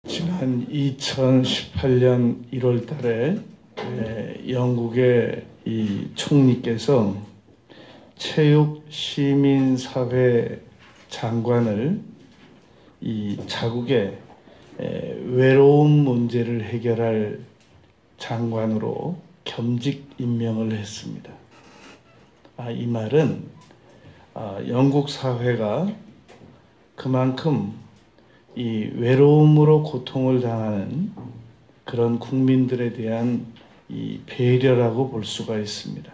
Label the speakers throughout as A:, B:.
A: 지난 2018년 1월 달에 영국의 이 총리께서 체육 시민사회 장관을 이 자국의 외로움 문제를 해결할 장관으로 겸직 임명을 했습니다. 이 말은 영국 사회가 그만큼 이 외로움으로 고통을 당하는 그런 국민들에 대한 이 배려라고 볼 수가 있습니다.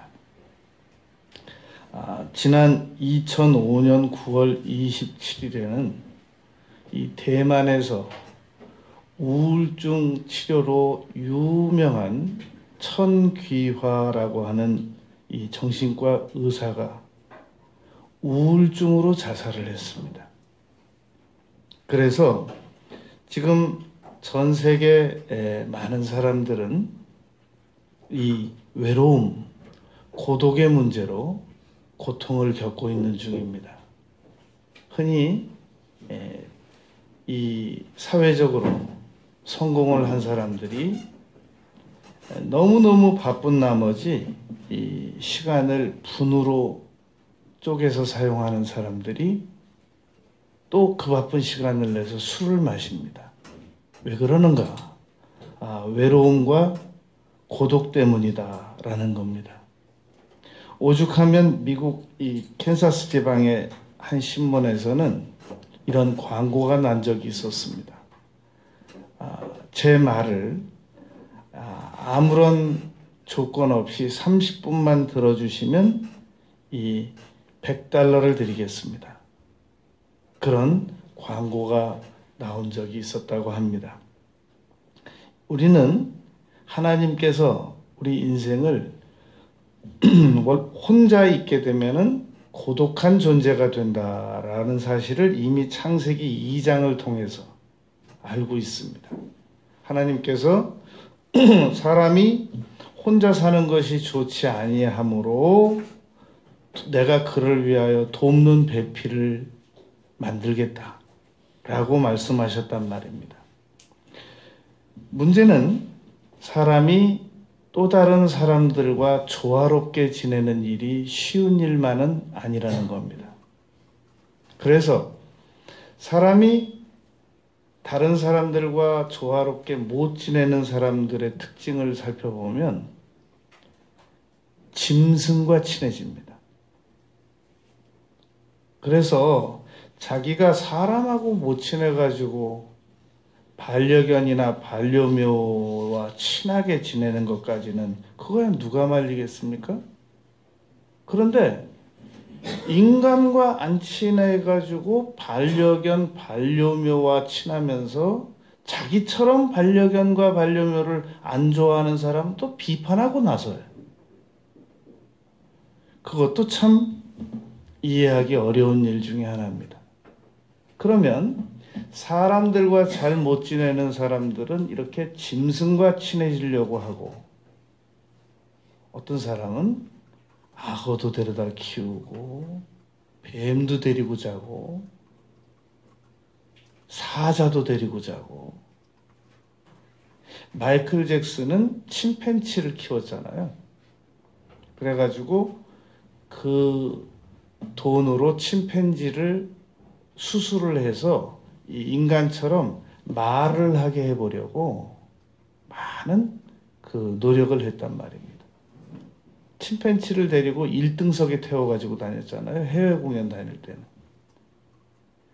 A: 지난 2005년 9월 27일에는 이 대만에서 우울증 치료로 유명한 천귀화라고 하는 이 정신과 의사가 우울증으로 자살을 했습니다. 그래서 지금 전 세계 많은 사람들은 이 외로움, 고독의 문제로 고통을 겪고 있는 중입니다. 흔히 이 사회적으로 성공을 한 사람들이 너무너무 바쁜 나머지 이 시간을 분으로 쪼개서 사용하는 사람들이 또 그 바쁜 시간을 내서 술을 마십니다. 왜 그러는가? 외로움과 고독 때문이다 라는 겁니다. 오죽하면 미국 이 캔사스 지방의 한 신문에서는 이런 광고가 난 적이 있었습니다. 제 말을 아무런 조건 없이 30분만 들어주시면 이 $100를 드리겠습니다. 그런 광고가 나온 적이 있었다고 합니다. 우리는 하나님께서 우리 인생을 혼자 있게 되면은 고독한 존재가 된다라는 사실을 이미 창세기 2장을 통해서 알고 있습니다. 하나님께서 사람이 혼자 사는 것이 좋지 아니하므로 내가 그를 위하여 돕는 배필을 만들겠다라고 말씀하셨단 말입니다. 문제는 사람이 또 다른 사람들과 조화롭게 지내는 일이 쉬운 일만은 아니라는 겁니다. 그래서 사람이 다른 사람들과 조화롭게 못 지내는 사람들의 특징을 살펴보면 짐승과 친해집니다. 그래서 자기가 사람하고 못 친해가지고 반려견이나 반려묘와 친하게 지내는 것까지는 그거야 누가 말리겠습니까? 그런데 인간과 안 친해가지고 반려견, 반려묘와 친하면서 자기처럼 반려견과 반려묘를 안 좋아하는 사람은 또 비판하고 나서요. 그것도 참 이해하기 어려운 일 중에 하나입니다. 그러면 사람들과 잘 못 지내는 사람들은 이렇게 짐승과 친해지려고 하고, 어떤 사람은 악어도 데려다 키우고 뱀도 데리고 자고 사자도 데리고 자고. 마이클 잭슨은 침팬치를 키웠잖아요. 그래가지고 그 돈으로 침팬지를 수술을 해서 인간처럼 말을 하게 해보려고 많은 그 노력을 했단 말입니다. 침팬지를 데리고 1등석에 태워가지고 다녔잖아요. 해외 공연 다닐 때는.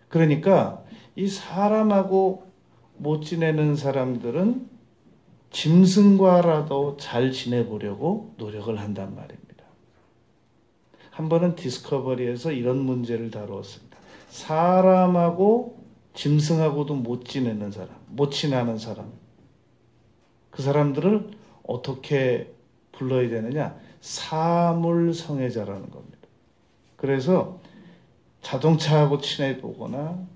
A: 그러니까 이 사람하고 못 지내는 사람들은 짐승과라도 잘 지내보려고 노력을 한단 말입니다. 한 번은 디스커버리에서 이런 문제를 다루었습니다. 사람하고 짐승하고도 못 지내는 사람, 못 친하는 사람. 그 사람들을 어떻게 불러야 되느냐? 사물성애자라는 겁니다. 그래서 자동차하고 친해보거나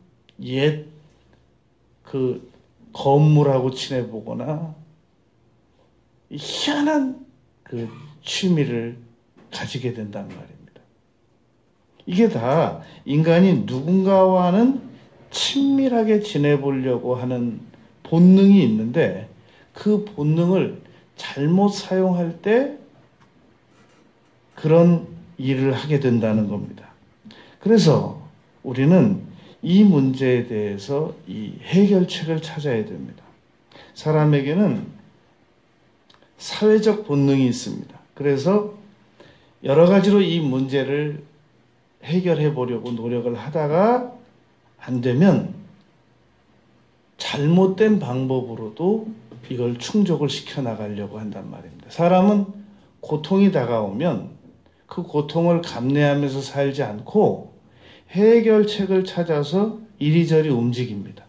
A: 옛 그 건물하고 친해보거나 희한한 그 취미를 가지게 된단 말입니다. 이게 다 인간이 누군가와는 친밀하게 지내보려고 하는 본능이 있는데 그 본능을 잘못 사용할 때 그런 일을 하게 된다는 겁니다. 그래서 우리는 이 문제에 대해서 이 해결책을 찾아야 됩니다. 사람에게는 사회적 본능이 있습니다. 그래서 여러 가지로 이 문제를 해결해 보려고 노력을 하다가 안 되면 잘못된 방법으로도 이걸 충족을 시켜 나가려고 한단 말입니다. 사람은 고통이 다가오면 그 고통을 감내하면서 살지 않고 해결책을 찾아서 이리저리 움직입니다.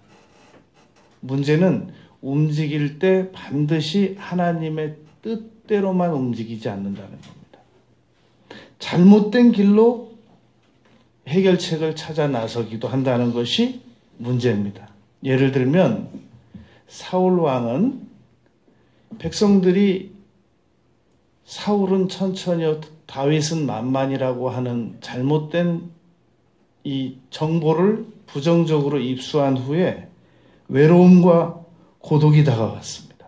A: 문제는 움직일 때 반드시 하나님의 뜻대로만 움직이지 않는다는 겁니다. 잘못된 길로 해결책을 찾아 나서기도 한다는 것이 문제입니다. 예를 들면 사울 왕은 백성들이 사울은 천천히요 다윗은 만만이라고 하는 잘못된 이 정보를 부정적으로 입수한 후에 외로움과 고독이 다가왔습니다.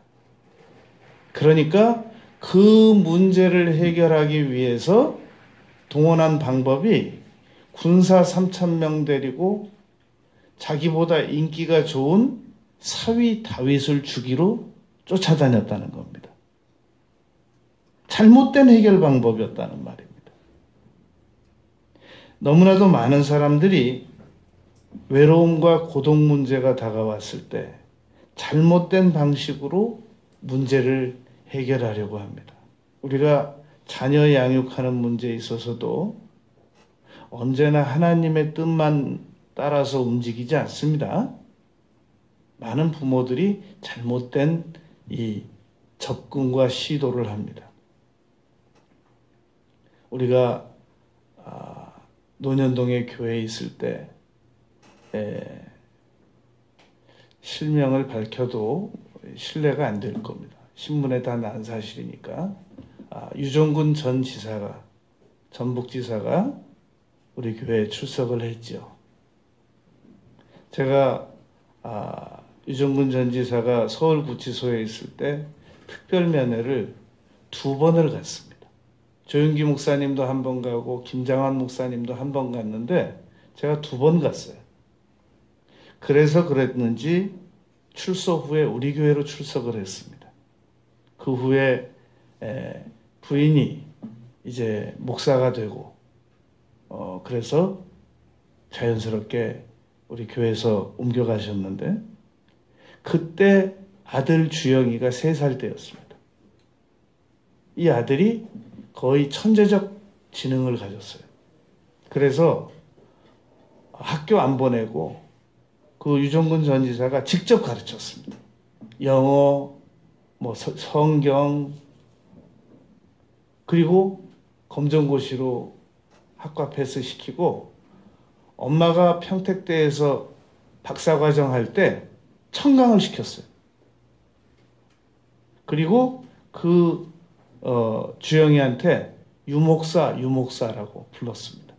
A: 그러니까 그 문제를 해결하기 위해서 동원한 방법이 군사 3,000명 데리고 자기보다 인기가 좋은 사위 다윗을 죽이러 쫓아다녔다는 겁니다. 잘못된 해결 방법이었다는 말입니다. 너무나도 많은 사람들이 외로움과 고독 문제가 다가왔을 때 잘못된 방식으로 문제를 해결하려고 합니다. 우리가 자녀 양육하는 문제에 있어서도 언제나 하나님의 뜻만 따라서 움직이지 않습니다. 많은 부모들이 잘못된 이 접근과 시도를 합니다. 우리가 논현동에 교회에 있을 때 실명을 밝혀도 신뢰가 안 될 겁니다. 신문에 다 난 사실이니까. 유종근 전 지사가, 전북지사가 우리 교회에 출석을 했죠. 제가 유종근 전 지사가 서울구치소에 있을 때 특별면회를 2번을 갔습니다. 조윤기 목사님도 1번 가고 김장환 목사님도 1번 갔는데 제가 2번 갔어요. 그래서 그랬는지 출소 후에 우리 교회로 출석을 했습니다. 그 후에 부인이 이제 목사가 되고 그래서 자연스럽게 우리 교회에서 옮겨가셨는데 그때 아들 주영이가 3살 때였습니다. 이 아들이 거의 천재적 지능을 가졌어요. 그래서 학교 안 보내고 그 유종근 전 지사가 직접 가르쳤습니다. 영어, 성경, 그리고 검정고시로 학과 패스 시키고 엄마가 평택대에서 박사과정 할 때 청강을 시켰어요. 그리고 그 주영이한테 유목사라고 불렀습니다.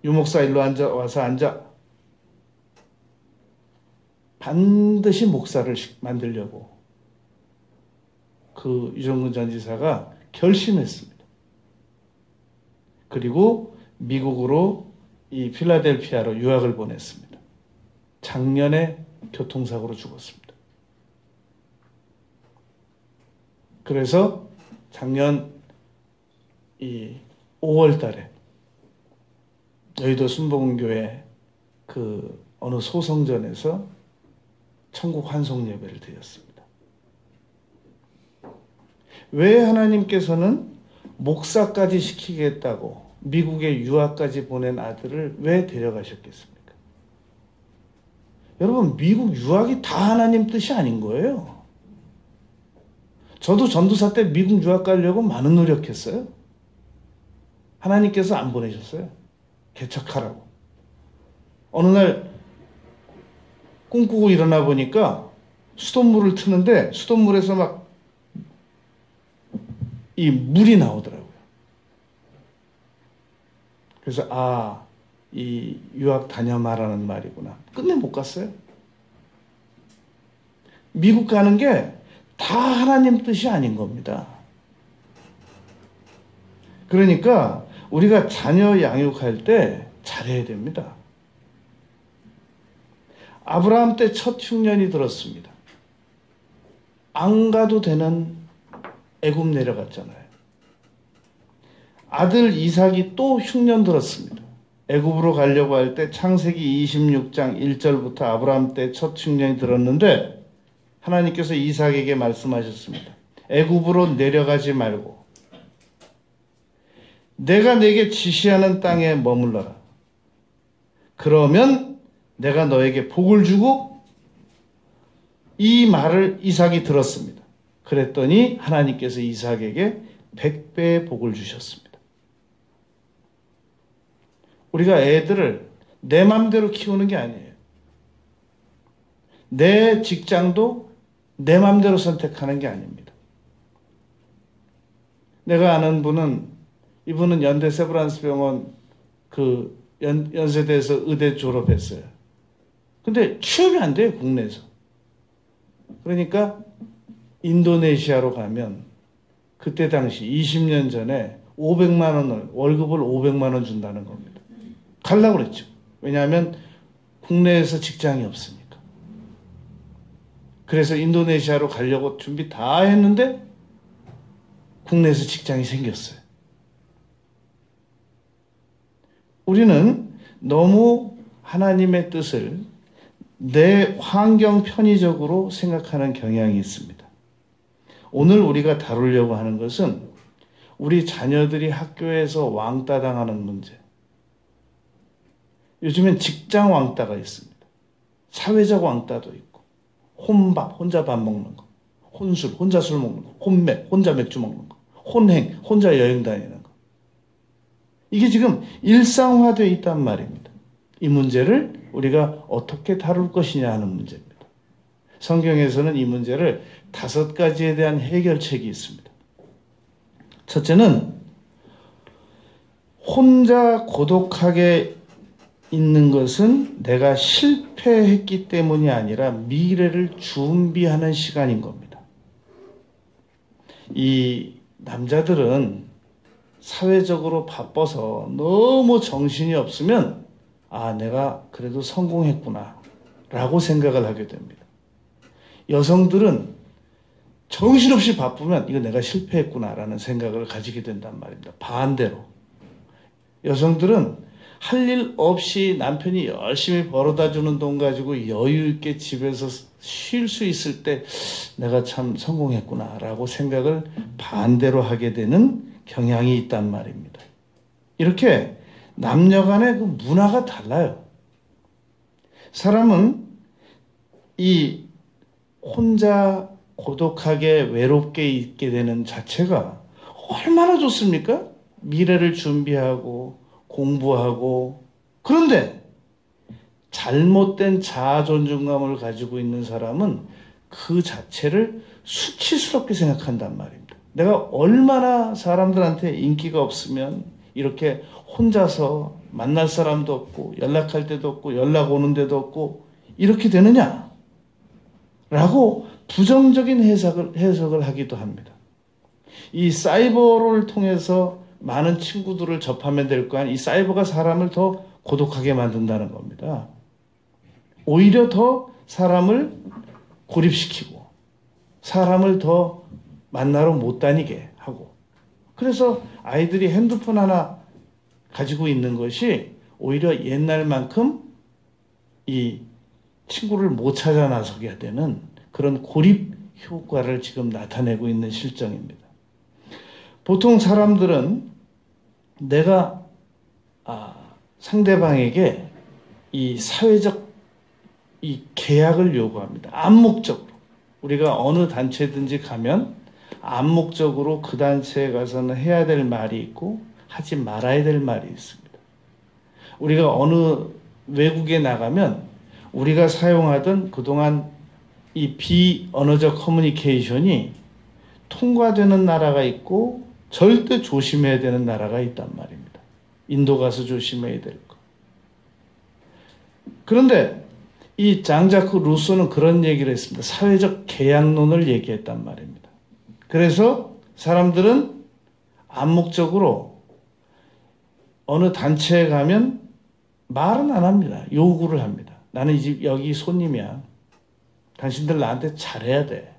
A: 유목사 일로 와서 앉아. 반드시 목사를 만들려고 그 유종근 전 지사가 결심했습니다. 그리고 미국으로 이 필라델피아로 유학을 보냈습니다. 작년에 교통사고로 죽었습니다. 그래서 작년 이 5월 달에 여의도 순복음교회 그 어느 소성전에서 천국 환송 예배를 드렸습니다. 왜 하나님께서는 목사까지 시키겠다고 미국에 유학까지 보낸 아들을 왜 데려가셨겠습니까? 여러분, 미국 유학이 다 하나님 뜻이 아닌 거예요. 저도 전도사 때 미국 유학 가려고 많은 노력했어요. 하나님께서 안 보내셨어요. 개척하라고. 어느 날 꿈꾸고 일어나 보니까 수돗물을 트는데 수돗물에서 막 이 물이 나오더라고요. 그래서 이 유학 다녀 말하는 말이구나. 끝내 못 갔어요. 미국 가는 게 다 하나님 뜻이 아닌 겁니다. 그러니까 우리가 자녀 양육할 때 잘해야 됩니다. 아브라함 때 첫 흉년이 들었습니다. 안 가도 되는 애굽 내려갔잖아요. 아들 이삭이 또 흉년 들었습니다. 애굽으로 가려고 할 때 창세기 26장 1절부터 아브라함 때 첫 흉년이 들었는데 하나님께서 이삭에게 말씀하셨습니다. 애굽으로 내려가지 말고 내가 내게 지시하는 땅에 머물러라. 그러면 내가 너에게 복을 주고, 이 말을 이삭이 들었습니다. 그랬더니 하나님께서 이삭에게 100배의 복을 주셨습니다. 우리가 애들을 내 맘대로 키우는 게 아니에요. 내 직장도 내 맘대로 선택하는 게 아닙니다. 내가 아는 분은, 이분은 연대 세브란스 병원 연세대에서 의대 졸업했어요. 근데 취업이 안 돼요, 국내에서. 그러니까 인도네시아로 가면 그때 당시 20년 전에 500만 원을, 월급을 500만 원 준다는 겁니다. 가려고 그랬죠. 왜냐하면 국내에서 직장이 없으니까. 그래서 인도네시아로 가려고 준비 다 했는데 국내에서 직장이 생겼어요. 우리는 너무 하나님의 뜻을 내 환경 편의적으로 생각하는 경향이 있습니다. 오늘 우리가 다루려고 하는 것은 우리 자녀들이 학교에서 왕따 당하는 문제. 요즘엔 직장 왕따가 있습니다. 사회적 왕따도 있고, 혼밥, 혼자 밥 먹는 거, 혼술, 혼자 술 먹는 거, 혼맥, 혼자 맥주 먹는 거, 혼행, 혼자 여행 다니는 거. 이게 지금 일상화되어 있단 말입니다. 이 문제를 우리가 어떻게 다룰 것이냐 하는 문제입니다. 성경에서는 이 문제를 5가지에 대한 해결책이 있습니다. 첫째는 혼자 고독하게 있는 것은 내가 실패했기 때문이 아니라 미래를 준비하는 시간인 겁니다. 이 남자들은 사회적으로 바빠서 너무 정신이 없으면 내가 그래도 성공했구나 라고 생각을 하게 됩니다. 여성들은 정신없이 바쁘면 이거 내가 실패했구나 라는 생각을 가지게 된단 말입니다. 반대로 여성들은 할 일 없이 남편이 열심히 벌어다 주는 돈 가지고 여유 있게 집에서 쉴 수 있을 때 내가 참 성공했구나 라고 생각을 반대로 하게 되는 경향이 있단 말입니다. 이렇게 남녀 간의 그 문화가 달라요. 사람은 이 혼자 고독하게 외롭게 있게 되는 자체가 얼마나 좋습니까? 미래를 준비하고 공부하고. 그런데 잘못된 자아 존중감을 가지고 있는 사람은 그 자체를 수치스럽게 생각한단 말입니다. 내가 얼마나 사람들한테 인기가 없으면 이렇게 혼자서 만날 사람도 없고 연락할 때도 없고 연락 오는 데도 없고 이렇게 되느냐 라고 부정적인 해석을 하기도 합니다. 이 사이버를 통해서 많은 친구들을 접하면 될 거 아니에요. 이 사이버가 사람을 더 고독하게 만든다는 겁니다. 오히려 더 사람을 고립시키고 사람을 더 만나러 못 다니게 하고, 그래서 아이들이 핸드폰 하나 가지고 있는 것이 오히려 옛날만큼 이 친구를 못 찾아 나서게 되는 그런 고립 효과를 지금 나타내고 있는 실정입니다. 보통 사람들은 내가 상대방에게 이 사회적 이 계약을 요구합니다. 암묵적으로. 우리가 어느 단체든지 가면 암묵적으로 그 단체에 가서는 해야 될 말이 있고 하지 말아야 될 말이 있습니다. 우리가 어느 외국에 나가면 우리가 사용하던 그동안 이 비언어적 커뮤니케이션이 통과되는 나라가 있고 절대 조심해야 되는 나라가 있단 말입니다. 인도 가서 조심해야 될 거. 그런데 이 장자크 루소는 그런 얘기를 했습니다. 사회적 계약론을 얘기했단 말입니다. 그래서 사람들은 암묵적으로 어느 단체에 가면 말은 안 합니다. 요구를 합니다. 나는 이 집 여기 손님이야. 당신들 나한테 잘해야 돼.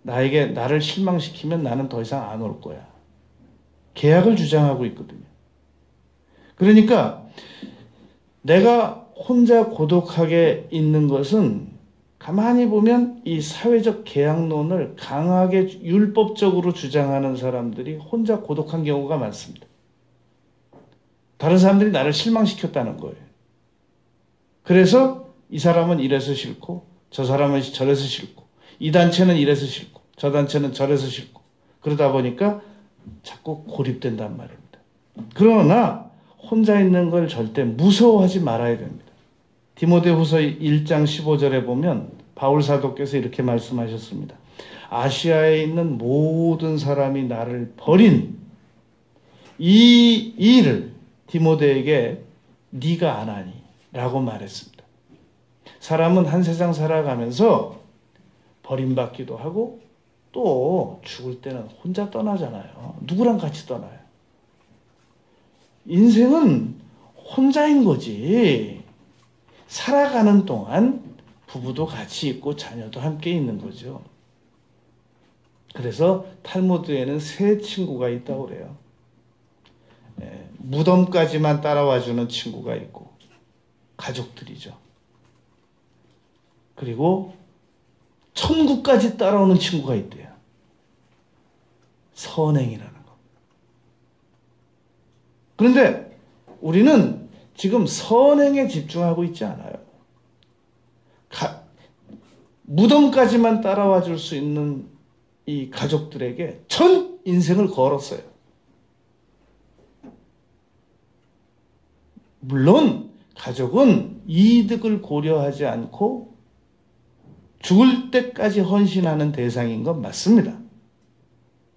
A: 나를 실망시키면 나는 더 이상 안 올 거야. 계약을 주장하고 있거든요. 그러니까 내가 혼자 고독하게 있는 것은 가만히 보면 이 사회적 계약론을 강하게 율법적으로 주장하는 사람들이 혼자 고독한 경우가 많습니다. 다른 사람들이 나를 실망시켰다는 거예요. 그래서 이 사람은 이래서 싫고 저 사람은 저래서 싫고 이 단체는 이래서 싫고 저 단체는 저래서 싫고 그러다 보니까 자꾸 고립된단 말입니다. 그러나 혼자 있는 걸 절대 무서워하지 말아야 됩니다. 디모데후서 1장 15절에 보면 바울 사도께서 이렇게 말씀하셨습니다. 아시아에 있는 모든 사람이 나를 버린 이 일을 디모데에게 네가 안 하니 라고 말했습니다. 사람은 한 세상 살아가면서 버림받기도 하고 또 죽을 때는 혼자 떠나잖아요. 누구랑 같이 떠나요? 인생은 혼자인 거지. 살아가는 동안 부부도 같이 있고 자녀도 함께 있는 거죠. 그래서 탈무드에는 세 친구가 있다고 그래요. 무덤까지만 따라와주는 친구가 있고 가족들이죠. 그리고 천국까지 따라오는 친구가 있대요. 선행이라는 거. 그런데 우리는 지금 선행에 집중하고 있지 않아요. 무덤까지만 따라와 줄 수 있는 이 가족들에게 전 인생을 걸었어요. 물론 가족은 이득을 고려하지 않고 죽을 때까지 헌신하는 대상인 건 맞습니다.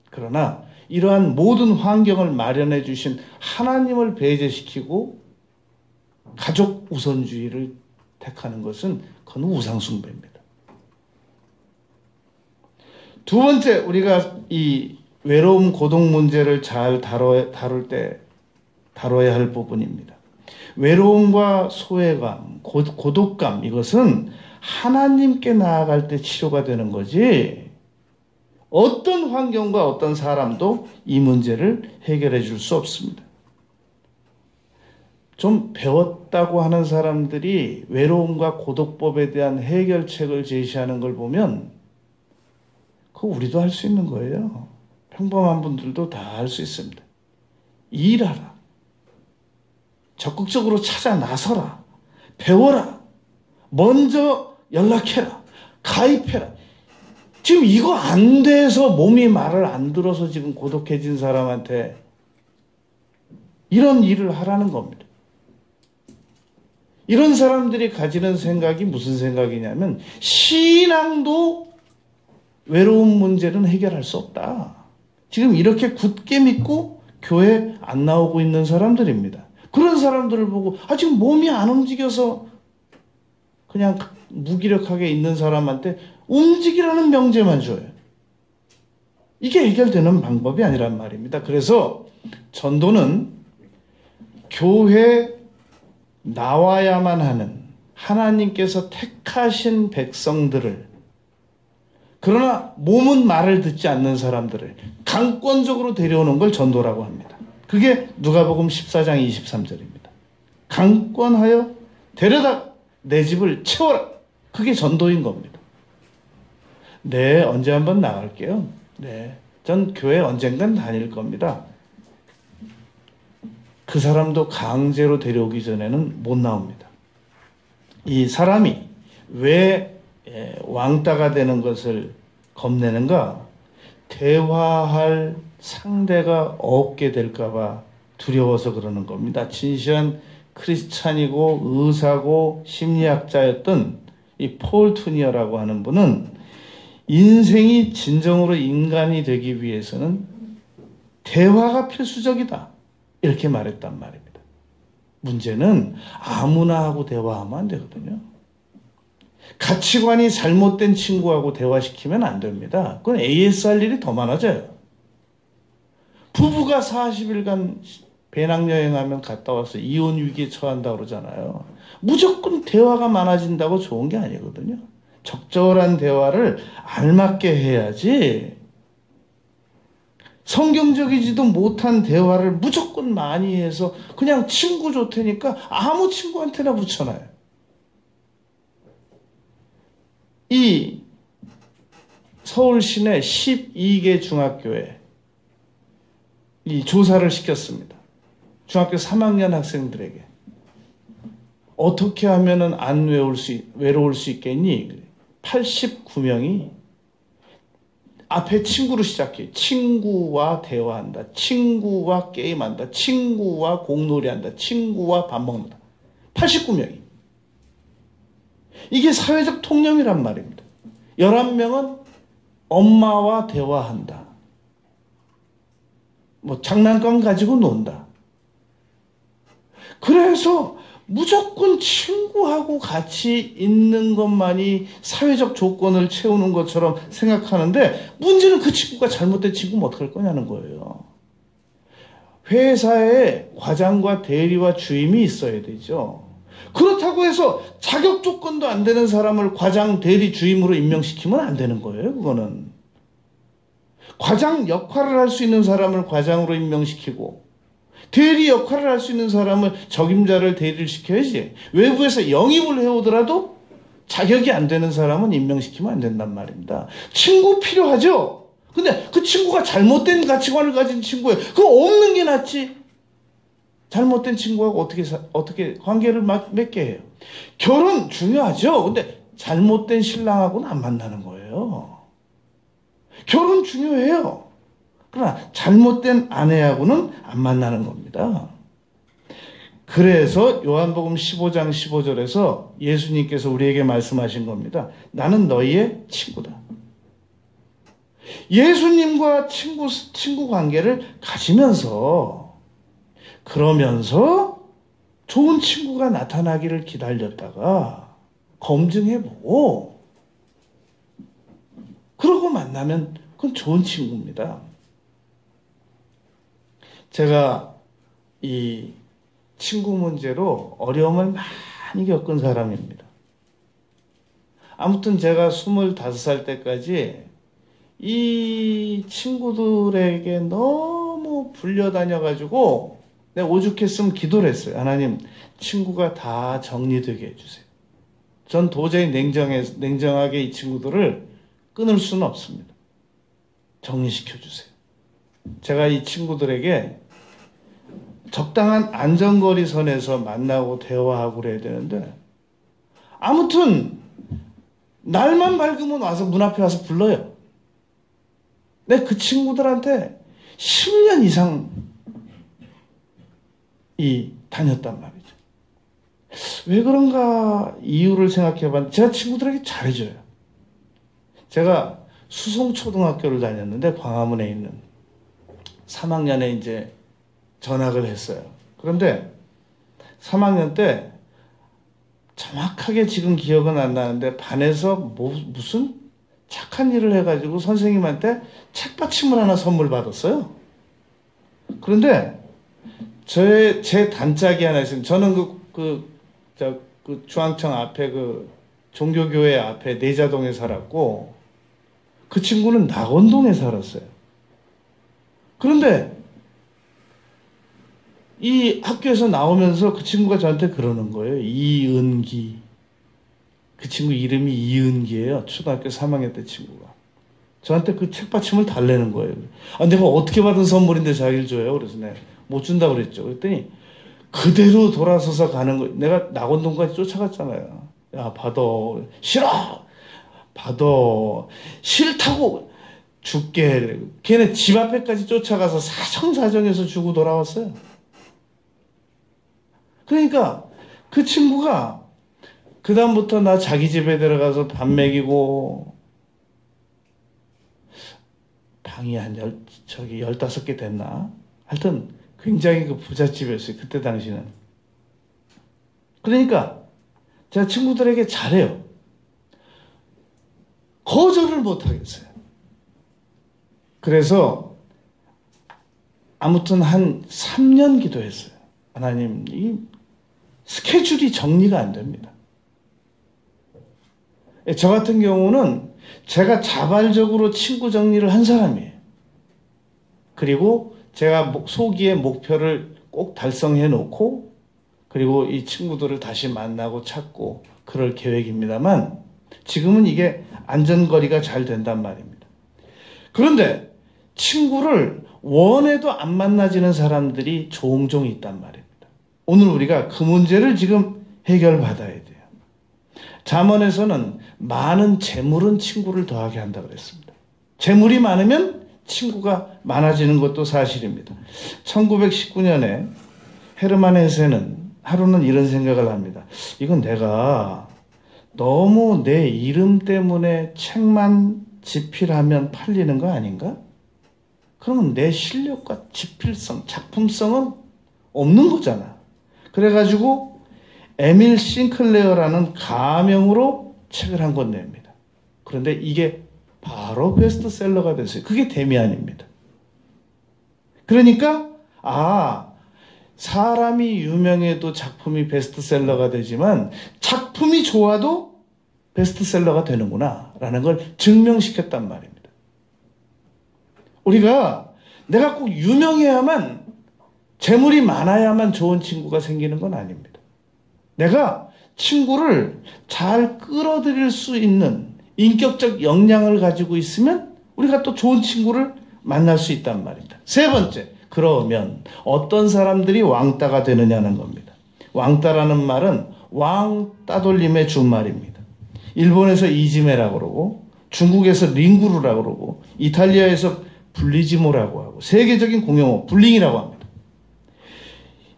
A: 그러나 이러한 모든 환경을 마련해 주신 하나님을 배제시키고 가족 우선주의를 택하는 것은 그건 우상숭배입니다. 두 번째, 우리가 이 외로움, 고독 문제를 잘 다뤄야 할 부분입니다. 외로움과 소외감, 고독감, 이것은 하나님께 나아갈 때 치료가 되는 거지 어떤 환경과 어떤 사람도 이 문제를 해결해 줄 수 없습니다. 좀 배웠다고 하는 사람들이 외로움과 고독법에 대한 해결책을 제시하는 걸 보면 그거 우리도 할 수 있는 거예요. 평범한 분들도 다 할 수 있습니다. 일하라. 적극적으로 찾아 나서라. 배워라. 먼저 연락해라. 가입해라. 지금 이거 안 돼서 몸이 말을 안 들어서 지금 고독해진 사람한테 이런 일을 하라는 겁니다. 이런 사람들이 가지는 생각이 무슨 생각이냐면 신앙도 외로움 문제는 해결할 수 없다. 지금 이렇게 굳게 믿고 교회 안 나오고 있는 사람들입니다. 그런 사람들을 보고 지금 몸이 안 움직여서 그냥 무기력하게 있는 사람한테 움직이라는 명제만 줘요. 이게 해결되는 방법이 아니란 말입니다. 그래서 전도는 교회에 나와야만 하는 하나님께서 택하신 백성들을, 그러나 몸은 말을 듣지 않는 사람들을 강권적으로 데려오는 걸 전도라고 합니다. 그게 누가복음 14장 23절입니다. 강권하여 데려다 내 집을 채워라. 그게 전도인 겁니다. 네, 언제 한번 나갈게요. 네, 전 교회 언젠간 다닐 겁니다. 그 사람도 강제로 데려오기 전에는 못 나옵니다. 이 사람이 왜 왕따가 되는 것을 겁내는가? 대화할 상대가 없게 될까봐 두려워서 그러는 겁니다. 진시한 크리스찬이고 의사고 심리학자였던 이 폴 투니어라고 하는 분은 인생이 진정으로 인간이 되기 위해서는 대화가 필수적이다. 이렇게 말했단 말입니다. 문제는 아무나 하고 대화하면 안 되거든요. 가치관이 잘못된 친구하고 대화시키면 안 됩니다. 그건 AS 할 일이 더 많아져요. 부부가 40일간 배낭여행하면 갔다 와서 이혼 위기에 처한다고 그러잖아요. 무조건 대화가 많아진다고 좋은 게 아니거든요. 적절한 대화를 알맞게 해야지 성경적이지도 못한 대화를 무조건 많이 해서 그냥 친구 좋다니까 아무 친구한테나 붙여놔요. 이 서울 시내 12개 중학교에 이 조사를 시켰습니다. 중학교 3학년 학생들에게 어떻게 하면은 안 외로울 수 있겠니? 89명이 앞에 친구로 시작해. 친구와 대화한다. 친구와 게임한다. 친구와 공놀이한다. 친구와 밥 먹는다. 89명이. 이게 사회적 통념이란 말입니다. 11명은 엄마와 대화한다. 뭐 장난감 가지고 논다. 그래서 무조건 친구하고 같이 있는 것만이 사회적 조건을 채우는 것처럼 생각하는데 문제는 그 친구가 잘못된 친구면 어떡할 거냐는 거예요. 회사에 과장과 대리와 주임이 있어야 되죠. 그렇다고 해서 자격 조건도 안 되는 사람을 과장, 대리, 주임으로 임명시키면 안 되는 거예요. 그거는. 과장 역할을 할 수 있는 사람을 과장으로 임명시키고 대리 역할을 할 수 있는 사람을 적임자를 대리를 시켜야지. 외부에서 영입을 해오더라도 자격이 안 되는 사람은 임명시키면 안 된단 말입니다. 친구 필요하죠? 근데 그 친구가 잘못된 가치관을 가진 친구예요. 그거 없는 게 낫지. 잘못된 친구하고 어떻게 관계를 맺게 해요? 결혼 중요하죠? 근데 잘못된 신랑하고는 안 만나는 거예요. 결혼 중요해요. 그러나 잘못된 아내하고는 안 만나는 겁니다. 그래서 요한복음 15장 15절에서 예수님께서 우리에게 말씀하신 겁니다. 나는 너희의 친구다. 예수님과 친구 관계를 가지면서 그러면서 좋은 친구가 나타나기를 기다렸다가 검증해보고 그러고 만나면 그건 좋은 친구입니다. 제가 이 친구 문제로 어려움을 많이 겪은 사람입니다. 아무튼 제가 25살 때까지 이 친구들에게 너무 불려다녀가지고 내가 오죽했으면 기도를 했어요. 하나님, 친구가 다 정리되게 해주세요. 전 도저히 냉정하게 이 친구들을 끊을 수는 없습니다. 정리시켜주세요. 제가 이 친구들에게 적당한 안전거리 선에서 만나고 대화하고 그래야 되는데 아무튼 날만 밝으면 와서 문 앞에 와서 불러요. 내가 그 친구들한테 10년 이상 다녔단 말이죠. 왜 그런가 이유를 생각해봤는데 제가 친구들에게 잘해줘요. 제가 수송초등학교를 다녔는데 광화문에 있는 3학년에 이제 전학을 했어요. 그런데 3학년 때 정확하게 지금 기억은 안 나는데 반에서 무슨 착한 일을 해가지고 선생님한테 책받침을 하나 선물 받았어요. 그런데 제 단짝이 하나 있어요. 저는 그 중앙청 앞에 그 종교교회 앞에 내자동에 살았고 그 친구는 낙원동에 살았어요. 그런데 이 학교에서 나오면서 그 친구가 저한테 그러는 거예요. 이은기. 그 친구 이름이 이은기예요. 초등학교 3학년 때 친구가. 저한테 그 책받침을 달래는 거예요. 내가 어떻게 받은 선물인데 자기를 줘요? 그래서 내가 못 준다고 그랬죠. 그랬더니 그대로 돌아서서 가는 거. 내가 낙원동까지 쫓아갔잖아요. 야, 받아. 싫어! 받아. 싫다고 줄게. 걔네 집 앞에까지 쫓아가서 사정사정해서 주고 돌아왔어요. 그러니까 그 친구가 그 다음부터 나 자기 집에 들어가서 밥 먹이고 방이 한 15개 됐나? 하여튼 굉장히 그 부잣집이었어요. 그때 당시는. 그러니까 제가 친구들에게 잘해요. 거절을 못 하겠어요. 그래서 아무튼 한 3년 기도했어요. 하나님, 이 스케줄이 정리가 안 됩니다. 저 같은 경우는 제가 자발적으로 친구 정리를 한 사람이에요. 그리고 제가 소기의 목표를 꼭 달성해 놓고 그리고 이 친구들을 다시 만나고 찾고 그럴 계획입니다만 지금은 이게 안전거리가 잘 된단 말입니다. 그런데 친구를 원해도 안 만나지는 사람들이 종종 있단 말입니다. 오늘 우리가 그 문제를 지금 해결받아야 돼요. 잠언에서는 많은 재물은 친구를 더하게 한다고 그랬습니다. 재물이 많으면 친구가 많아지는 것도 사실입니다. 1919년에 헤르만 헤세는 하루는 이런 생각을 합니다. 이건 내가 너무 내 이름 때문에 책만 집필하면 팔리는 거 아닌가? 그러면 내 실력과 집필성, 작품성은 없는 거잖아. 그래가지고 에밀 싱클레어라는 가명으로 책을 한 권 냅니다. 그런데 이게 바로 베스트셀러가 됐어요. 그게 데미안입니다. 그러니까 사람이 유명해도 작품이 베스트셀러가 되지만 작품이 좋아도 베스트셀러가 되는구나 라는 걸 증명시켰단 말입니다. 우리가 내가 꼭 유명해야만 재물이 많아야만 좋은 친구가 생기는 건 아닙니다. 내가 친구를 잘 끌어들일 수 있는 인격적 역량을 가지고 있으면 우리가 또 좋은 친구를 만날 수 있단 말입니다. 세 번째, 그러면 어떤 사람들이 왕따가 되느냐는 겁니다. 왕따라는 말은 왕 따돌림의 준말입니다. 일본에서 이지메라고 그러고 중국에서 링구루라고 그러고 이탈리아에서 블리지모라고 하고 세계적인 공용어 불링이라고 합니다.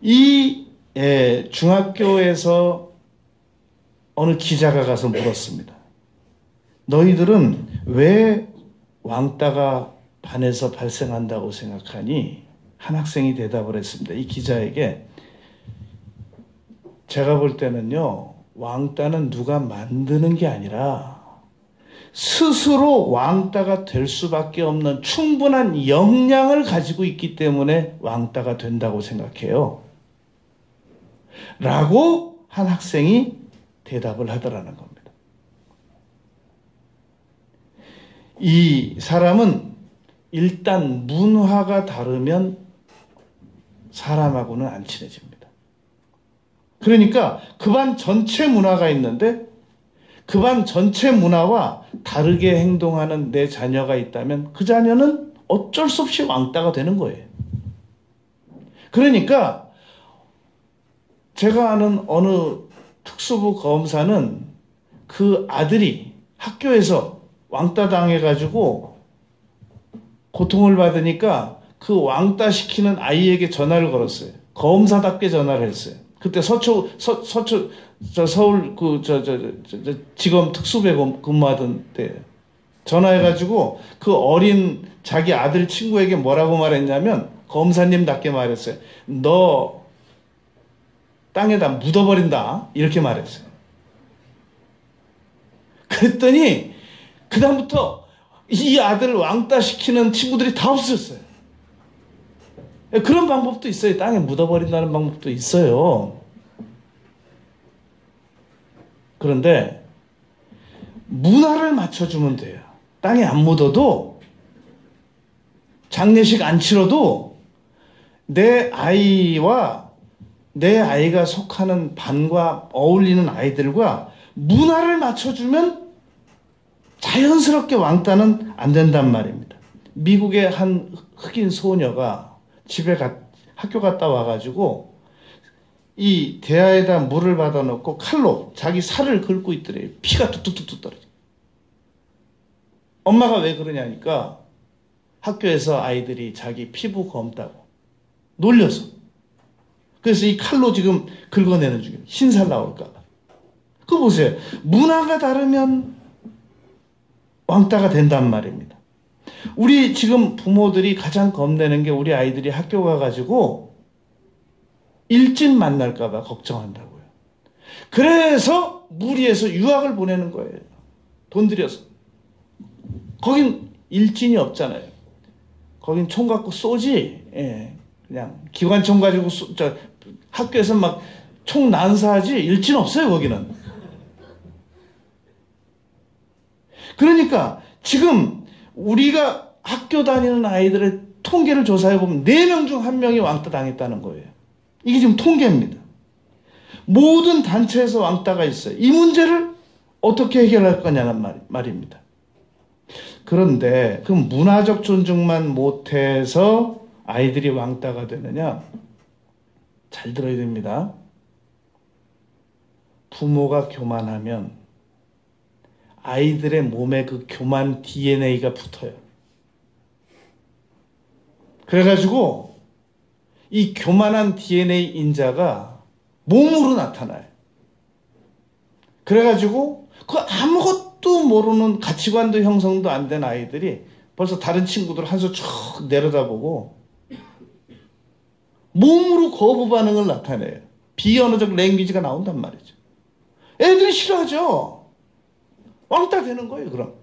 A: 이 중학교에서 어느 기자가 가서 물었습니다. 너희들은 왜 왕따가 반에서 발생한다고 생각하니? 한 학생이 대답을 했습니다. 이 기자에게 제가 볼 때는요, 왕따는 누가 만드는 게 아니라 스스로 왕따가 될 수밖에 없는 충분한 역량을 가지고 있기 때문에 왕따가 된다고 생각해요. 라고 한 학생이 대답을 하더라는 겁니다. 이 사람은 일단 문화가 다르면 사람하고는 안 친해집니다. 그러니까 그 반 전체 문화가 있는데 그 반 전체 문화와 다르게 행동하는 내 자녀가 있다면 그 자녀는 어쩔 수 없이 왕따가 되는 거예요. 그러니까 제가 아는 어느 특수부 검사는 그 아들이 학교에서 왕따 당해가지고 고통을 받으니까 그 왕따 시키는 아이에게 전화를 걸었어요. 검사답게 전화를 했어요. 그때 서울 지검 특수부에 근무하던 때 전화해가지고 그 어린 자기 아들 친구에게 뭐라고 말했냐면 검사님답게 말했어요. 너 땅에다 묻어버린다 이렇게 말했어요. 그랬더니 그 다음부터 이 아들을 왕따 시키는 친구들이 다 없어졌어요. 그런 방법도 있어요. 땅에 묻어버린다는 방법도 있어요. 그런데 문화를 맞춰주면 돼요. 땅에 안 묻어도 장례식 안 치러도 내 아이와 내 아이가 속하는 반과 어울리는 아이들과 문화를 맞춰주면 자연스럽게 왕따는 안 된단 말입니다. 미국의 한 흑인 소녀가 학교 갔다 와가지고 이 대야에다 물을 받아놓고 칼로 자기 살을 긁고 있더래요. 피가 뚝뚝뚝뚝 떨어져. 엄마가 왜 그러냐니까 학교에서 아이들이 자기 피부 검다고 놀려서. 그래서 이 칼로 지금 긁어내는 중이에요. 흰살 나올까봐. 그거 보세요. 문화가 다르면 왕따가 된단 말입니다. 우리 지금 부모들이 가장 겁내는 게 우리 아이들이 학교 가가지고 일진 만날까봐 걱정한다고요. 그래서 무리해서 유학을 보내는 거예요. 돈 들여서. 거긴 일진이 없잖아요. 거긴 총 갖고 쏘지. 예. 그냥 기관총 가지고 학교에서 막 총 난사하지 일진 없어요, 거기는. 그러니까 지금 우리가 학교 다니는 아이들의 통계를 조사해 보면 4명 중 1명이 왕따 당했다는 거예요. 이게 지금 통계입니다. 모든 단체에서 왕따가 있어요. 이 문제를 어떻게 해결할 거냐는 말입니다. 그런데 그 문화적 존중만 못해서 아이들이 왕따가 되느냐? 잘 들어야 됩니다. 부모가 교만하면 아이들의 몸에 그 교만 DNA가 붙어요. 그래가지고 이 교만한 DNA 인자가 몸으로 나타나요. 그래가지고 그 아무것도 모르는 가치관도 형성도 안 된 아이들이 벌써 다른 친구들 한 수 쭉 내려다보고 몸으로 거부 반응을 나타내요. 비언어적 랭귀지가 나온단 말이죠. 애들이 싫어하죠. 왕따 되는 거예요, 그럼.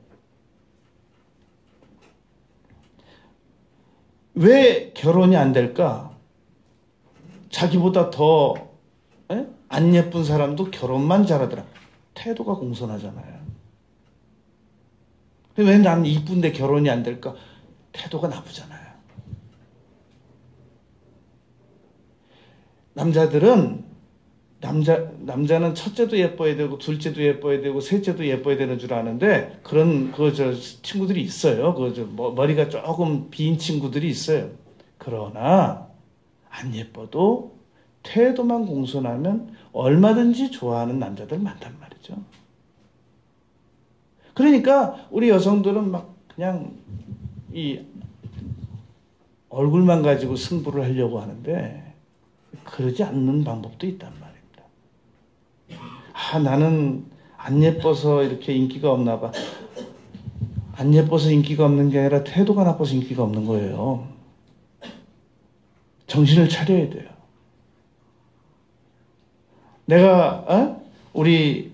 A: 왜 결혼이 안 될까? 자기보다 더 안 예쁜 사람도 결혼만 잘하더라. 태도가 공손하잖아요. 왜 난 이쁜데 결혼이 안 될까? 태도가 나쁘잖아요. 남자는 첫째도 예뻐야 되고 둘째도 예뻐야 되고 셋째도 예뻐야 되는 줄 아는데 그런 친구들이 있어요. 머리가 조금 빈 친구들이 있어요. 그러나 안 예뻐도 태도만 공손하면 얼마든지 좋아하는 남자들 많단 말이죠. 그러니까 우리 여성들은 막 그냥 이 얼굴만 가지고 승부를 하려고 하는데 그러지 않는 방법도 있단 말입니다. 나는 안 예뻐서 이렇게 인기가 없나 봐. 안 예뻐서 인기가 없는 게 아니라 태도가 나빠서 인기가 없는 거예요. 정신을 차려야 돼요. 내가 우리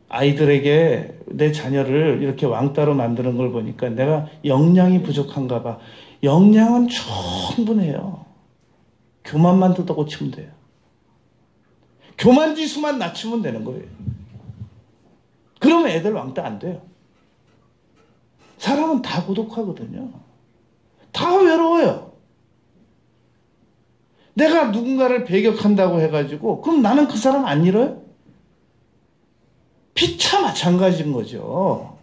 A: 아이들에게 내 자녀를 이렇게 왕따로 만드는 걸 보니까 내가 역량이 부족한가 봐. 역량은 충분해요. 교만만 뜯어 고치면 돼요. 교만 지수만 낮추면 되는 거예요. 그러면 애들 왕따 안 돼요. 사람은 다 고독하거든요. 다 외로워요. 내가 누군가를 배격한다고 해가지고 그럼 나는 그 사람 안 잃어요? 피차 마찬가지인 거죠.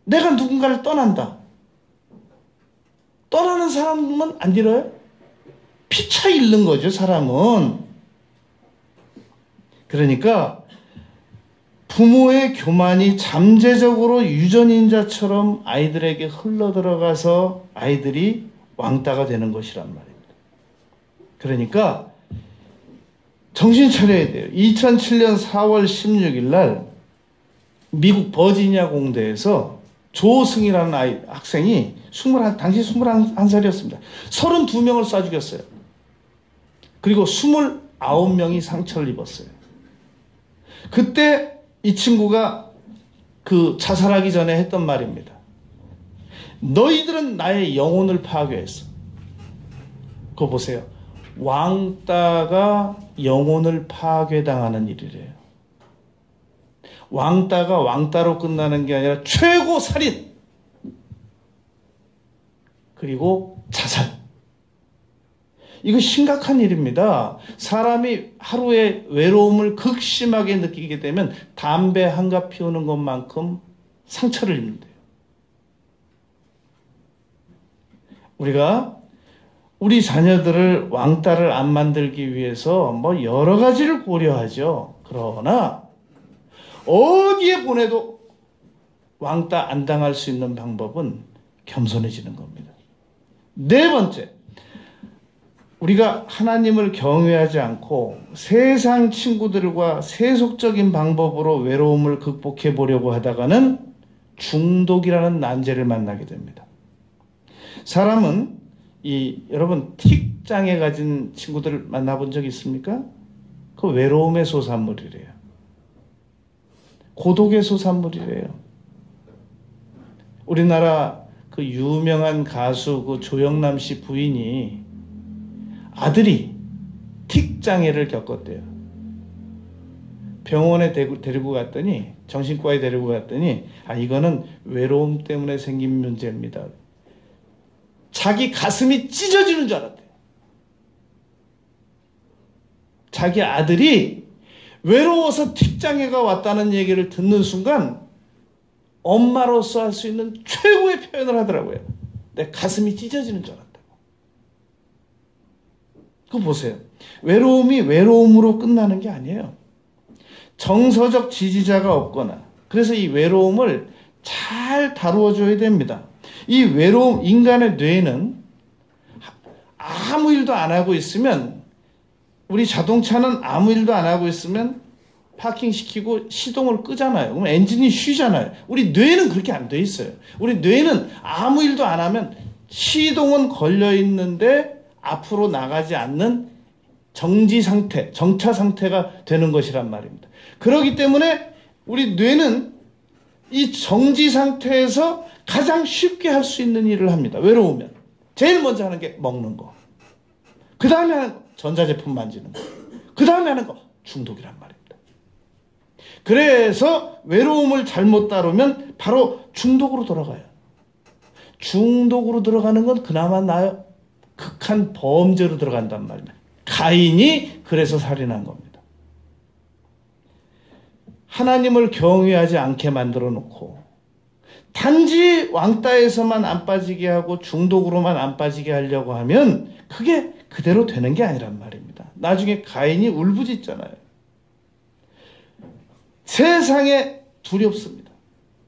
A: 내가 누군가를 떠난다. 떠나는 사람은 안 잃어요? 피차 잃는 거죠, 사람은. 그러니까 부모의 교만이 잠재적으로 유전인자처럼 아이들에게 흘러들어가서 아이들이 왕따가 되는 것이란 말입니다. 그러니까 정신 차려야 돼요. 2007년 4월 16일 날 미국 버지니아 공대에서 조승이라는 학생이 당시 21살이었습니다. 32명을 쏴 죽였어요. 그리고 29명이 상처를 입었어요. 그때 이 친구가 자살하기 전에 했던 말입니다. 너희들은 나의 영혼을 파괴했어. 그거 보세요. 왕따가 영혼을 파괴당하는 일이래요. 왕따가 왕따로 끝나는 게 아니라 최고 살인, 그리고 자살. 이거 심각한 일입니다. 사람이 하루에 외로움을 극심하게 느끼게 되면 담배 한 갑 피우는 것만큼 상처를 입는데요. 우리가 우리 자녀들을 왕따를 안 만들기 위해서 여러 가지를 고려하죠. 그러나 어디에 보내도 왕따 안 당할 수 있는 방법은 겸손해지는 겁니다. 네 번째, 우리가 하나님을 경외하지 않고 세상 친구들과 세속적인 방법으로 외로움을 극복해 보려고 하다가는 중독이라는 난제를 만나게 됩니다. 사람은 여러분 틱 장애 가진 친구들 만나본 적 있습니까? 그 외로움의 소산물이래요. 고독의 소산물이래요. 우리나라 그 유명한 가수 그 조영남 씨 부인이 아들이 틱 장애를 겪었대요. 병원에 데리고 갔더니, 정신과에 데리고 갔더니, 이거는 외로움 때문에 생긴 문제입니다. 자기 가슴이 찢어지는 줄 알았대요. 자기 아들이 외로워서 틱장애가 왔다는 얘기를 듣는 순간 엄마로서 할 수 있는 최고의 표현을 하더라고요. 내 가슴이 찢어지는 줄 알았다고. 그거 보세요. 외로움이 외로움으로 끝나는 게 아니에요. 정서적 지지자가 없거나, 그래서 이 외로움을 잘 다루어줘야 됩니다. 이 외로움, 인간의 뇌는 아무 일도 안 하고 있으면, 우리 자동차는 아무 일도 안 하고 있으면 파킹시키고 시동을 끄잖아요. 그럼 엔진이 쉬잖아요. 우리 뇌는 그렇게 안 돼 있어요. 우리 뇌는 아무 일도 안 하면 시동은 걸려 있는데 앞으로 나가지 않는 정지 상태, 정차 상태가 되는 것이란 말입니다. 그렇기 때문에 우리 뇌는 이 정지 상태에서 가장 쉽게 할 수 있는 일을 합니다. 외로우면. 제일 먼저 하는 게 먹는 거. 그 다음에 하는 거, 전자제품 만지는 거. 그 다음에 하는 거, 중독이란 말입니다. 그래서 외로움을 잘못 다루면 바로 중독으로 돌아가요. 중독으로 들어가는 건 그나마 나아요. 극한 범죄로 들어간단 말입니다. 가인이 그래서 살인한 겁니다. 하나님을 경외하지 않게 만들어 놓고 단지 왕따에서만 안 빠지게 하고 중독으로만 안 빠지게 하려고 하면 그게 그대로 되는 게 아니란 말입니다. 나중에 가인이 울부짖잖아요. 세상에 두렵습니다.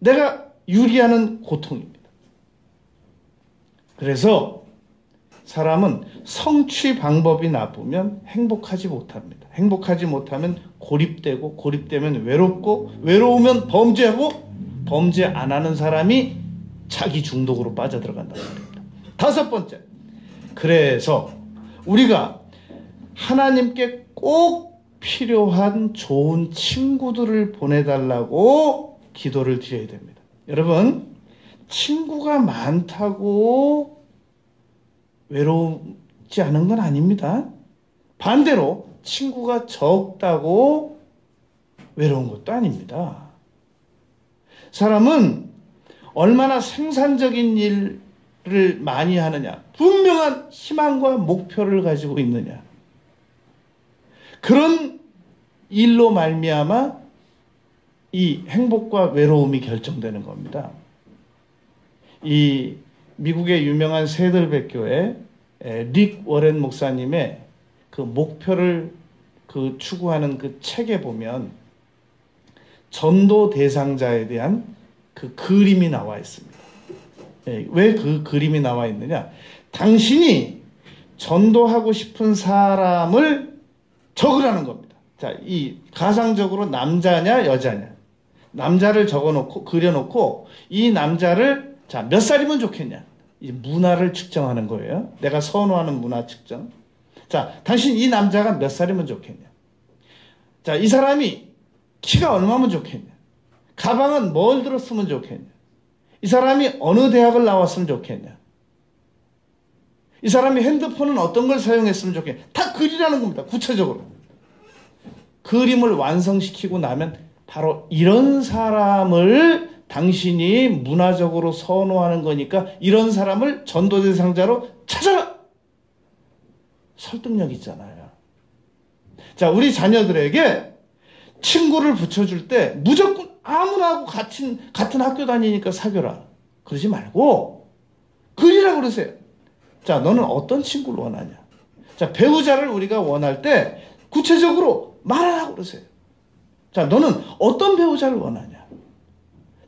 A: 내가 유리하는 고통입니다. 그래서 사람은 성취 방법이 나쁘면 행복하지 못합니다. 행복하지 못하면 고립되고, 고립되면 외롭고, 외로우면 범죄하고, 범죄 안 하는 사람이 자기 중독으로 빠져들어간다는 말입니다. 다섯 번째, 그래서 우리가 하나님께 꼭 필요한 좋은 친구들을 보내달라고 기도를 드려야 됩니다. 여러분, 친구가 많다고 외롭지 않은 건 아닙니다. 반대로 친구가 적다고 외로운 것도 아닙니다. 사람은 얼마나 생산적인 일을 많이 하느냐, 분명한 희망과 목표를 가지고 있느냐, 그런 일로 말미암아 이 행복과 외로움이 결정되는 겁니다. 이 미국의 유명한 세들백교회 릭 워렌 목사님의 그 목표를 추구하는 그 책에 보면 전도 대상자에 대한 그 그림이 나와 있습니다. 왜 그 그림이 나와 있느냐? 당신이 전도하고 싶은 사람을 적으라는 겁니다. 자, 이 가상적으로 남자냐 여자냐, 남자를 적어놓고 그려놓고 이 남자를 자, 몇 살이면 좋겠냐? 이 문화를 측정하는 거예요. 내가 선호하는 문화 측정. 자, 당신 이 남자가 몇 살이면 좋겠냐? 자, 이 사람이 키가 얼마면 좋겠냐? 가방은 뭘 들었으면 좋겠냐? 이 사람이 어느 대학을 나왔으면 좋겠냐? 이 사람이 핸드폰은 어떤 걸 사용했으면 좋겠냐? 다 그리라는 겁니다. 구체적으로. 그림을 완성시키고 나면 바로 이런 사람을 당신이 문화적으로 선호하는 거니까 이런 사람을 전도 대상자로 찾아라! 설득력 있잖아요. 자, 우리 자녀들에게 친구를 붙여줄 때 무조건 아무나 하고 같은 학교 다니니까 사귀어라. 그러지 말고 그리라고 그러세요. 자, 너는 어떤 친구를 원하냐? 자, 배우자를 우리가 원할 때 구체적으로 말하라고 그러세요. 자, 너는 어떤 배우자를 원하냐?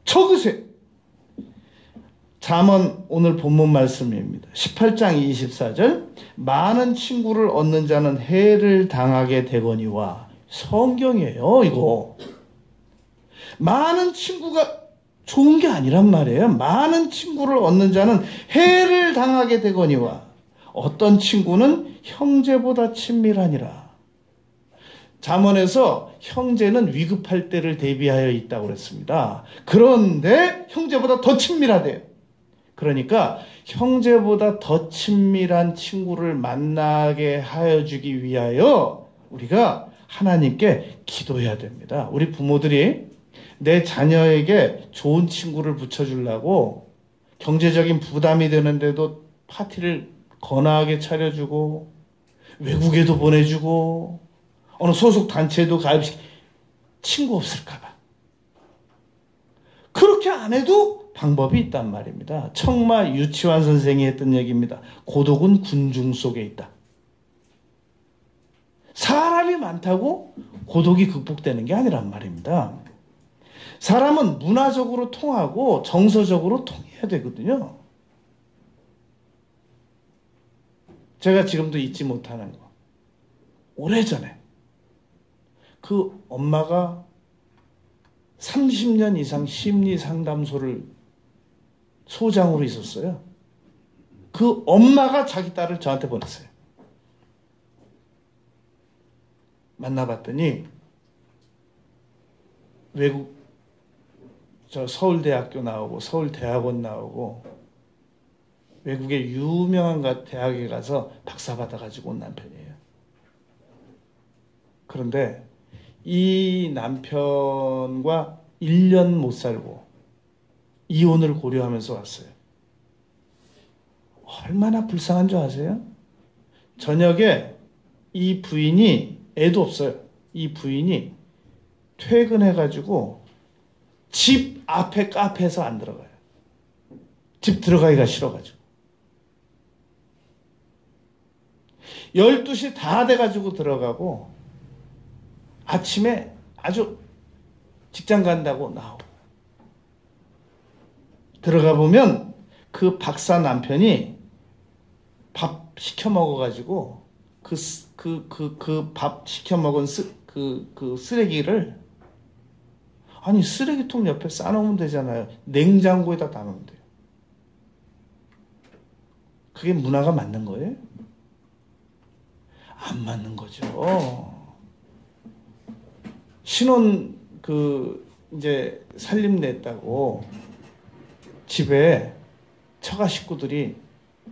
A: 적으세요. 잠언 오늘 본문 말씀입니다. 18장 24절. 많은 친구를 얻는 자는 해를 당하게 되거니와. 성경이에요, 이거. 많은 친구가 좋은 게 아니란 말이에요. 많은 친구를 얻는 자는 해를 당하게 되거니와. 어떤 친구는 형제보다 친밀하니라. 잠언에서 형제는 위급할 때를 대비하여 있다고 그랬습니다. 그런데 형제보다 더 친밀하대요. 그러니까 형제보다 더 친밀한 친구를 만나게 하여 주기 위하여 우리가 하나님께 기도해야 됩니다. 우리 부모들이 내 자녀에게 좋은 친구를 붙여주려고 경제적인 부담이 되는데도 파티를 거나하게 차려주고 외국에도 보내주고 어느 소속 단체에도 가입시키고 친구 없을까봐 그렇게 안 해도 방법이 있단 말입니다. 청마 유치환 선생이 했던 얘기입니다. 고독은 군중 속에 있다. 사람이 많다고 고독이 극복되는 게 아니란 말입니다. 사람은 문화적으로 통하고 정서적으로 통해야 되거든요. 제가 지금도 잊지 못하는 거. 오래전에 그 엄마가 30년 이상 심리 상담소를 소장으로 있었어요. 그 엄마가 자기 딸을 저한테 보냈어요. 만나봤더니 외국 서울대학교 나오고 서울대학원 나오고 외국의 유명한 대학에 가서 박사 받아가지고 온 남편이에요. 그런데 이 남편과 1년 못 살고 이혼을 고려하면서 왔어요. 얼마나 불쌍한 줄 아세요? 저녁에 이 부인이, 애도 없어요. 이 부인이 퇴근해가지고 집 앞에 카페에서 안 들어가요. 집 들어가기가 싫어가지고. 12시 다 돼가지고 들어가고 아침에 아주 직장 간다고 나오고 들어가 보면 그 박사 남편이 밥 시켜 먹어가지고 그 밥 시켜 먹은 그 쓰레기를 아니 쓰레기통 옆에 싸놓으면 되잖아요. 냉장고에다 놔놓으면 돼요. 그게 문화가 맞는 거예요? 안 맞는 거죠. 신혼 이제 살림 냈다고 집에 처가 식구들이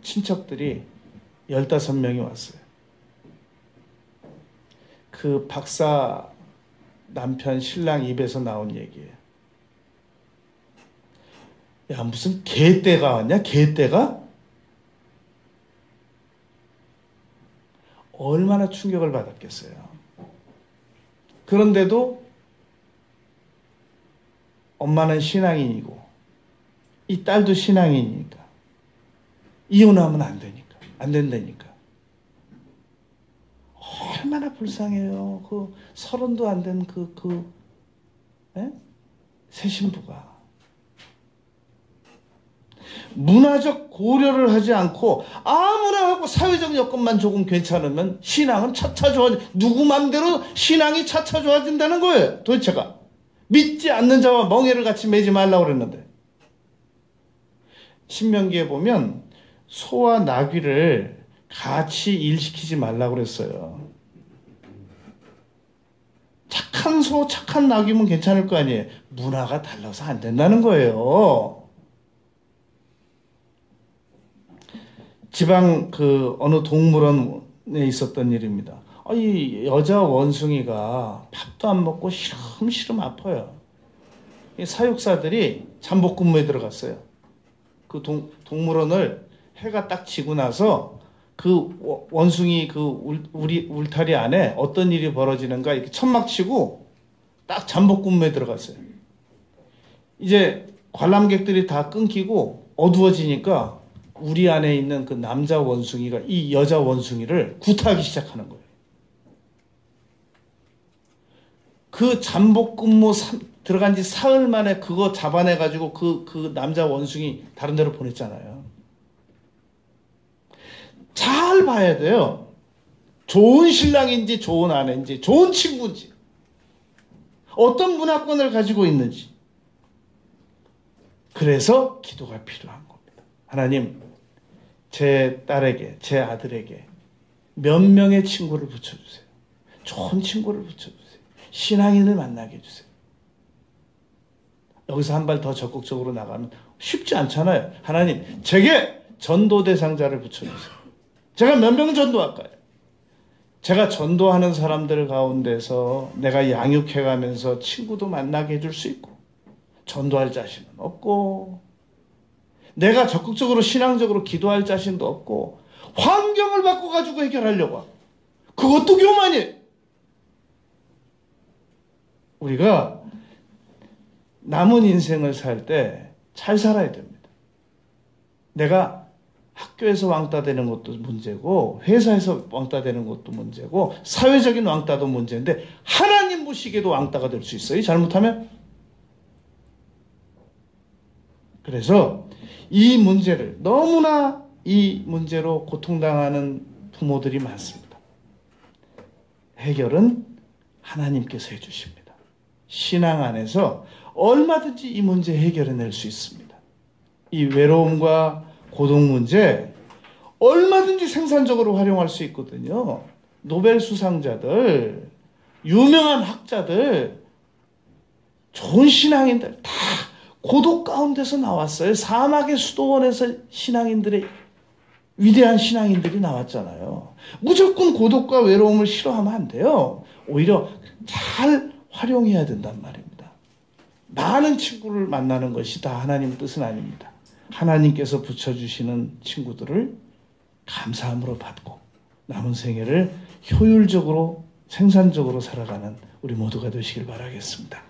A: 친척들이 15명이 왔어요. 그 박사 남편 신랑 입에서 나온 얘기예요. 야 무슨 개떼가 왔냐? 개떼가? 얼마나 충격을 받았겠어요. 그런데도 엄마는 신앙인이고 이 딸도 신앙인이니까 이혼하면 안 되니까 안 된다니까. 얼마나 불쌍해요. 그 30도 안 된 새 신부가 문화적 고려를 하지 않고 아무나 하고 사회적 여건만 조금 괜찮으면 신앙은 차차 좋아지. 누구 맘대로 신앙이 차차 좋아진다는 거예요. 도대체가 믿지 않는 자와 멍에를 같이 매지 말라고 그랬는데 신명기에 보면 소와 나귀를 같이 일시키지 말라고 그랬어요. 착한 소, 착한 나귀면 괜찮을 거 아니에요. 문화가 달라서 안 된다는 거예요. 지방 어느 동물원에 있었던 일입니다. 이 여자 원숭이가 밥도 안 먹고 시름시름 아파요. 사육사들이 잠복근무에 들어갔어요. 그 동물원을 해가 딱 지고 나서 그 원숭이 울타리 안에 어떤 일이 벌어지는가 이렇게 천막 치고 딱 잠복근무에 들어갔어요. 이제 관람객들이 다 끊기고 어두워지니까 우리 안에 있는 그 남자 원숭이가 이 여자 원숭이를 구타하기 시작하는 거예요. 그 잠복근무 들어간 지 사흘 만에 그거 잡아내가지고 그 남자 원숭이 다른 데로 보냈잖아요. 잘 봐야 돼요. 좋은 신랑인지 좋은 아내인지 좋은 친구인지 어떤 문화권을 가지고 있는지. 그래서 기도가 필요한 겁니다. 하나님, 제 딸에게, 제 아들에게 몇 명의 친구를 붙여주세요. 좋은 친구를 붙여주세요. 신앙인을 만나게 해주세요. 여기서 한 발 더 적극적으로 나가면 쉽지 않잖아요. 하나님, 제게 전도 대상자를 붙여주세요. 제가 몇 명 전도할까요? 제가 전도하는 사람들 가운데서 내가 양육해가면서 친구도 만나게 해줄 수 있고, 전도할 자신은 없고, 내가 적극적으로 신앙적으로 기도할 자신도 없고, 환경을 바꿔가지고 해결하려고 하고, 그것도 교만이에요. 우리가 남은 인생을 살 때 잘 살아야 됩니다. 내가 학교에서 왕따 되는 것도 문제고, 회사에서 왕따 되는 것도 문제고, 사회적인 왕따도 문제인데, 하나님 보시기에도 왕따가 될 수 있어요. 잘못하면. 그래서 이 문제를, 너무나 이 문제로 고통당하는 부모들이 많습니다. 해결은 하나님께서 해주십니다. 신앙 안에서 얼마든지 이 문제 해결해낼 수 있습니다. 이 외로움과 고독 문제 얼마든지 생산적으로 활용할 수 있거든요. 노벨 수상자들, 유명한 학자들, 좋은 신앙인들 다 고독 가운데서 나왔어요. 사막의 수도원에서 신앙인들의 위대한 신앙인들이 나왔잖아요. 무조건 고독과 외로움을 싫어하면 안 돼요. 오히려 잘 활용해야 된단 말입니다. 많은 친구를 만나는 것이 다 하나님 뜻은 아닙니다. 하나님께서 붙여주시는 친구들을 감사함으로 받고 남은 생애를 효율적으로 생산적으로 살아가는 우리 모두가 되시길 바라겠습니다.